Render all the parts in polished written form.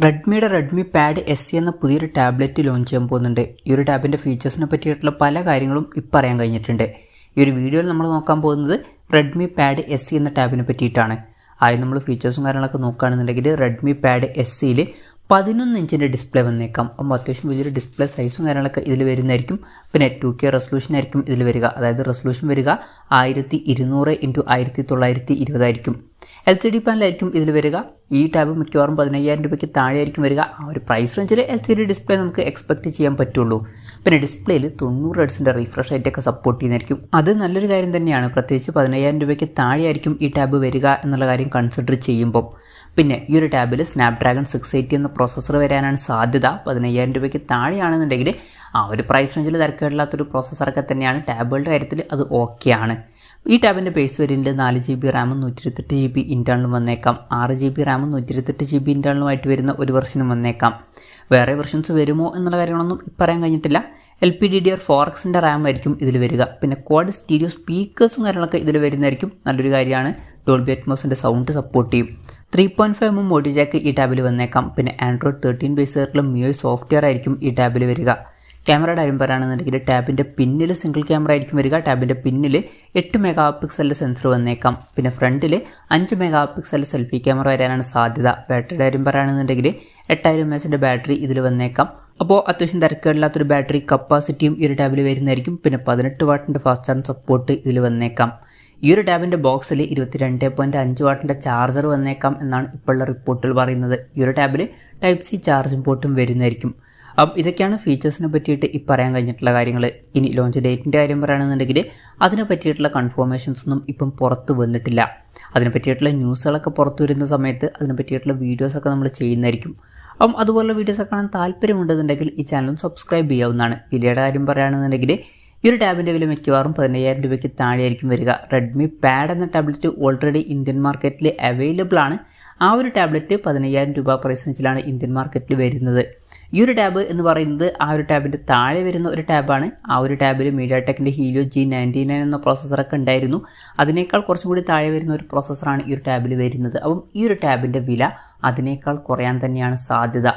റെഡ്മിയുടെ Redmi pad S എന്ന പുതിയൊരു tablet launch ചെയ്യാൻ പോകുന്നുണ്ട്. ഈ ഒരു ടാബിൻ്റെ ഫീച്ചേഴ്സിനെ പറ്റിയിട്ടുള്ള പല കാര്യങ്ങളും ഇപ്പം അറിയാൻ കഴിഞ്ഞിട്ടുണ്ട്. ഈ ഒരു വീഡിയോയിൽ നമ്മൾ നോക്കാൻ പോകുന്നത് റെഡ്മി പാഡ് എസ് എന്ന ടാബിനെ പറ്റിയിട്ടാണ്. ആദ്യം നമ്മൾ ഫീച്ചേഴ്സും കാര്യങ്ങളൊക്കെ നോക്കുകയാണെന്നുണ്ടെങ്കിൽ റെഡ്മി പാഡ് എസ് സിയിൽ 11 ഇഞ്ചിൻ്റെ ഡിസ്പ്ലേ വന്നേക്കാം. അപ്പോൾ അത്യാവശ്യം വലിയൊരു ഡിസ്പ്ലേ സൈസും കാര്യങ്ങളൊക്കെ ഇതിൽ വരുന്നതായിരിക്കും. പിന്നെ 2K റെസൊല്യൂഷൻ ആയിരിക്കും ഇതിൽ വരിക. അതായത് റെസൊല്യൂഷൻ വരിക 1200x1920 ആയിരിക്കും. LCD പാനലായിരിക്കും ഇതിൽ വരിക. ഈ ടാബ് മിക്കവാറും 15,000 രൂപയ്ക്ക് താഴെയായിരിക്കും വരിക. ആ ഒരു പ്രൈസ് റേഞ്ചിൽ LCD ഡിസ്പ്ലേ നമുക്ക് എക്സ്പെക്ട് ചെയ്യാൻ പറ്റുള്ളൂ. പിന്നെ ഡിസ്പ്ലേയിൽ 90 ഹെർട്സിൻ്റെ റിഫ്രഷ് റേറ്റൊക്കെ സപ്പോർട്ട് ചെയ്യുന്നതായിരിക്കും. അത് നല്ലൊരു കാര്യം തന്നെയാണ്. പ്രത്യേകിച്ച് 15,000 രൂപയ്ക്ക് താഴെയായിരിക്കും ഈ ടാബ് വരിക എന്നുള്ള കാര്യം കൺസിഡർ ചെയ്യുമ്പോൾ. പിന്നെ ഈ ഒരു ടാബിൽ സ്നാപ്ഡ്രാഗൺ 680 എന്ന പ്രോസസ്സർ വരാനാണ് സാധ്യത. 15,000 രൂപയ്ക്ക് താഴെയാണെന്നുണ്ടെങ്കിൽ ആ ഒരു പ്രൈസ് റേഞ്ചിൽ തിരക്കേടില്ലാത്തൊരു പ്രോസസ്സറൊക്കെ തന്നെയാണ്. ടാബുകളുടെ കാര്യത്തിൽ അത് ഓക്കെയാണ്. ഈ ടാബിൻ്റെ ബേസ് വേരിയൻറ്റിൽ 4GB റാമും 128GB ഇൻറ്റേർണലും വന്നേക്കാം. 6GB റാമും 128GB ഇൻറ്റേർണലുമായിട്ട് വരുന്ന ഒരു വെർഷനും വന്നേക്കാം. വേറെ വെർഷൻസ് വരുമോ എന്നുള്ള കാര്യങ്ങളൊന്നും പറയാൻ കഴിഞ്ഞിട്ടില്ല. LPDDR4Xൻ്റെ റാം ആയിരിക്കും ഇതിൽ വരിക. പിന്നെ ക്വാഡ് സ്റ്റീരിയോ സ്പീക്കേഴ്സും കാര്യങ്ങളൊക്കെ ഇതിൽ വരുന്നതായിരിക്കും. നല്ലൊരു കാര്യമാണ്. ഡോൾബി അറ്റ്മോസിൻ്റെ സൗണ്ട് സപ്പോർട്ട് ചെയ്യും. 3.5mm ഓഡിയോ ജാക്ക് ഈ ടാബിൽ വന്നേക്കാം. പിന്നെ ആൻഡ്രോയിഡ് 13 ബേസ് ആയിട്ടുള്ള MIUI സോഫ്റ്റ്വെയർ ആയിരിക്കും ഈ ടാബിൽ വരിക. ക്യാമറയുടെ കാര്യം പറയുകയാണെന്നുണ്ടെങ്കിൽ ടാബിൻ്റെ പിന്നിൽ സിംഗിൾ ക്യാമറ ആയിരിക്കും വരിക. ടാബിൻ്റെ പിന്നിൽ 8 MP സെൻസർ വന്നേക്കാം. പിന്നെ ഫ്രണ്ടിൽ 5 MP സെൽഫി ക്യാമറ വരാനാണ് സാധ്യത. ബാറ്ററിയുടെ കാര്യം പറയുകയാണെന്നുണ്ടെങ്കിൽ 8000 mAh ബാറ്ററി ഇതിൽ വന്നേക്കാം. അപ്പോൾ അത്യാവശ്യം തിരക്കേടില്ലാത്തൊരു ബാറ്ററി കപ്പാസിറ്റിയും ഈ ഒരു ടാബിൽ വരുന്നതായിരിക്കും. പിന്നെ 18 വാട്ടിൻ്റെ ഫാസ്റ്റ് ചാർജ് സപ്പോർട്ട് ഇതിൽ വന്നേക്കാം. ഈ ഒരു ടാബിൻ്റെ ബോക്സിൽ 22.5 വാട്ടിൻ്റെ ചാർജർ വന്നേക്കാം എന്നാണ് ഇപ്പോഴുള്ള റിപ്പോർട്ടുകൾ പറയുന്നത്. ഈ ഒരു ടാബിൽ Type-C ചാർജിംഗ് പോർട്ടും വരുന്നതായിരിക്കും. അപ്പം ഇതൊക്കെയാണ് ഫീച്ചേഴ്സിനെ പറ്റിയിട്ട് ഈ പറയാൻ കഴിഞ്ഞിട്ടുള്ള കാര്യങ്ങൾ. ഇനി ലോഞ്ച് ഡേറ്റിൻ്റെ കാര്യം പറയുകയാണെന്നുണ്ടെങ്കിൽ അതിനെ പറ്റിയിട്ടുള്ള കൺഫർമേഷൻസ് ഒന്നും ഇപ്പം പുറത്ത് വന്നിട്ടില്ല. അതിനെ പറ്റിയിട്ടുള്ള ന്യൂസുകളൊക്കെ പുറത്തു വരുന്ന സമയത്ത് അതിനെ പറ്റിയിട്ടുള്ള വീഡിയോസൊക്കെ നമ്മൾ ചെയ്യുന്നതായിരിക്കും. അപ്പം അതുപോലുള്ള വീഡിയോസൊക്കെ കാണാൻ താല്പര്യമുണ്ടെന്നുണ്ടെങ്കിൽ ഈ ചാനലും സബ്സ്ക്രൈബ് ചെയ്യാവുന്നതാണ്. വിലയുടെ കാര്യം പറയുകയാണെന്നുണ്ടെങ്കിൽ ഈ ഒരു ടാബിൻ്റെ വില മിക്കവാറും 15,000 രൂപയ്ക്ക് താഴെയായിരിക്കും വരിക. റെഡ്മി പാഡ് എന്ന ടാബ്ലറ്റ് ഓൾറെഡി ഇന്ത്യൻ മാർക്കറ്റിൽ അവൈലബിൾ ആണ്. ആ ഒരു ടാബ്ലറ്റ് 15,000 രൂപ പ്രൈസ് റേഞ്ചിലാണ് ഇന്ത്യൻ മാർക്കറ്റിൽ വരുന്നത്. ഈ ഒരു ടാബ് എന്ന് പറയുന്നത് ആ ഒരു ടാബിൻ്റെ താഴെ വരുന്ന ഒരു ടാബാണ്. ആ ഒരു ടാബിൽ മീഡിയാടെക്കിൻ്റെ ഹീലിയോ G99 എന്ന പ്രോസസ്സറൊക്കെ ഉണ്ടായിരുന്നു. അതിനേക്കാൾ കുറച്ചും കൂടി താഴെ വരുന്ന ഒരു പ്രോസസ്സറാണ് ഈ ഒരു ടാബിൽ വരുന്നത്. അപ്പം ഈ ഒരു ടാബിൻ്റെ വില അതിനേക്കാൾ കുറയാൻ തന്നെയാണ് സാധ്യത.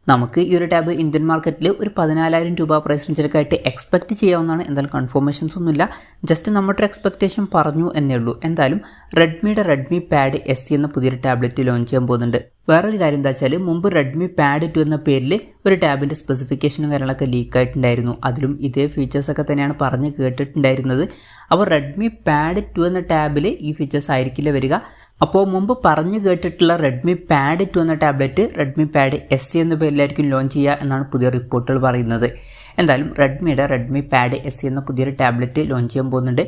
നമുക്ക് ഈ ഒരു ടാബ് ഇന്ത്യൻ മാർക്കറ്റിൽ ഒരു 14,000 രൂപ പ്രൈസ് റേഞ്ചിലൊക്കെ ആയിട്ട് എക്സ്പെക്ട് ചെയ്യാവുന്നതാണ്. എന്തായാലും കൺഫർമേഷൻസ് ഒന്നുമില്ല. ജസ്റ്റ് നമ്മുടെ എക്സ്പെക്റ്റേഷൻ പറഞ്ഞു എന്നേ ഉള്ളൂ. എന്തായാലും റെഡ്മിയുടെ റെഡ്മി പാഡ് എസ് എന്ന പുതിയൊരു ടാബ്ലറ്റ് ലോഞ്ച് ചെയ്യാൻ പോകുന്നുണ്ട്. വേറൊരു കാര്യം എന്താ വെച്ചാൽ മുമ്പ് റെഡ്മി പാഡ് 2 എന്ന പേരിൽ ഒരു ടാബിൻ്റെ സ്പെസിഫിക്കേഷനും കാര്യങ്ങളൊക്കെ ലീക്കായിട്ടുണ്ടായിരുന്നു. അതിലും ഇതേ ഫീച്ചേഴ്സൊക്കെ തന്നെയാണ് പറഞ്ഞ് കേട്ടിട്ടുണ്ടായിരുന്നത്. അപ്പോൾ റെഡ്മി പാഡ് 2 എന്ന ടാബിൽ ഈ ഫീച്ചേഴ്സ് ആയിരിക്കില്ല വരിക. അപ്പോൾ മുമ്പ് പറഞ്ഞു കേട്ടിട്ടുള്ള റെഡ്മി പാഡ് 2 എന്ന ടാബ്ലറ്റ് റെഡ്മി പാഡ് എസ് എന്ന പേരിലായിരിക്കും ലോഞ്ച് ചെയ്യുക എന്നാണ് പുതിയ റിപ്പോർട്ടുകൾ പറയുന്നത്. എന്തായാലും റെഡ്മിയുടെ റെഡ്മി പാഡ് എസ് എന്ന പുതിയൊരു ടാബ്ലറ്റ് ലോഞ്ച് ചെയ്യാൻ പോകുന്നുണ്ട്.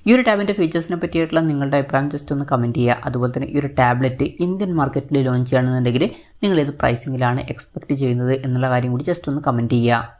ഈ ഒരു ടാബിൻ്റെ ഫീച്ചേഴ്സിനെ പറ്റിയിട്ടുള്ള നിങ്ങളുടെ അഭിപ്രായം ജസ്റ്റ് ഒന്ന് കമൻറ്റ് ചെയ്യുക. അതുപോലെ തന്നെ ഈ ഒരു ടാബ്ലറ്റ് ഇന്ത്യൻ മാർക്കറ്റിൽ ലോഞ്ച് ചെയ്യുകയാണെന്നുണ്ടെങ്കിൽ നിങ്ങൾ ഏത് പ്രൈസിങ്ങിലാണ് എക്സ്പെക്ട് ചെയ്യുന്നത് എന്നുള്ള കാര്യം കൂടി ജസ്റ്റ് ഒന്ന് കമൻറ്റ് ചെയ്യുക.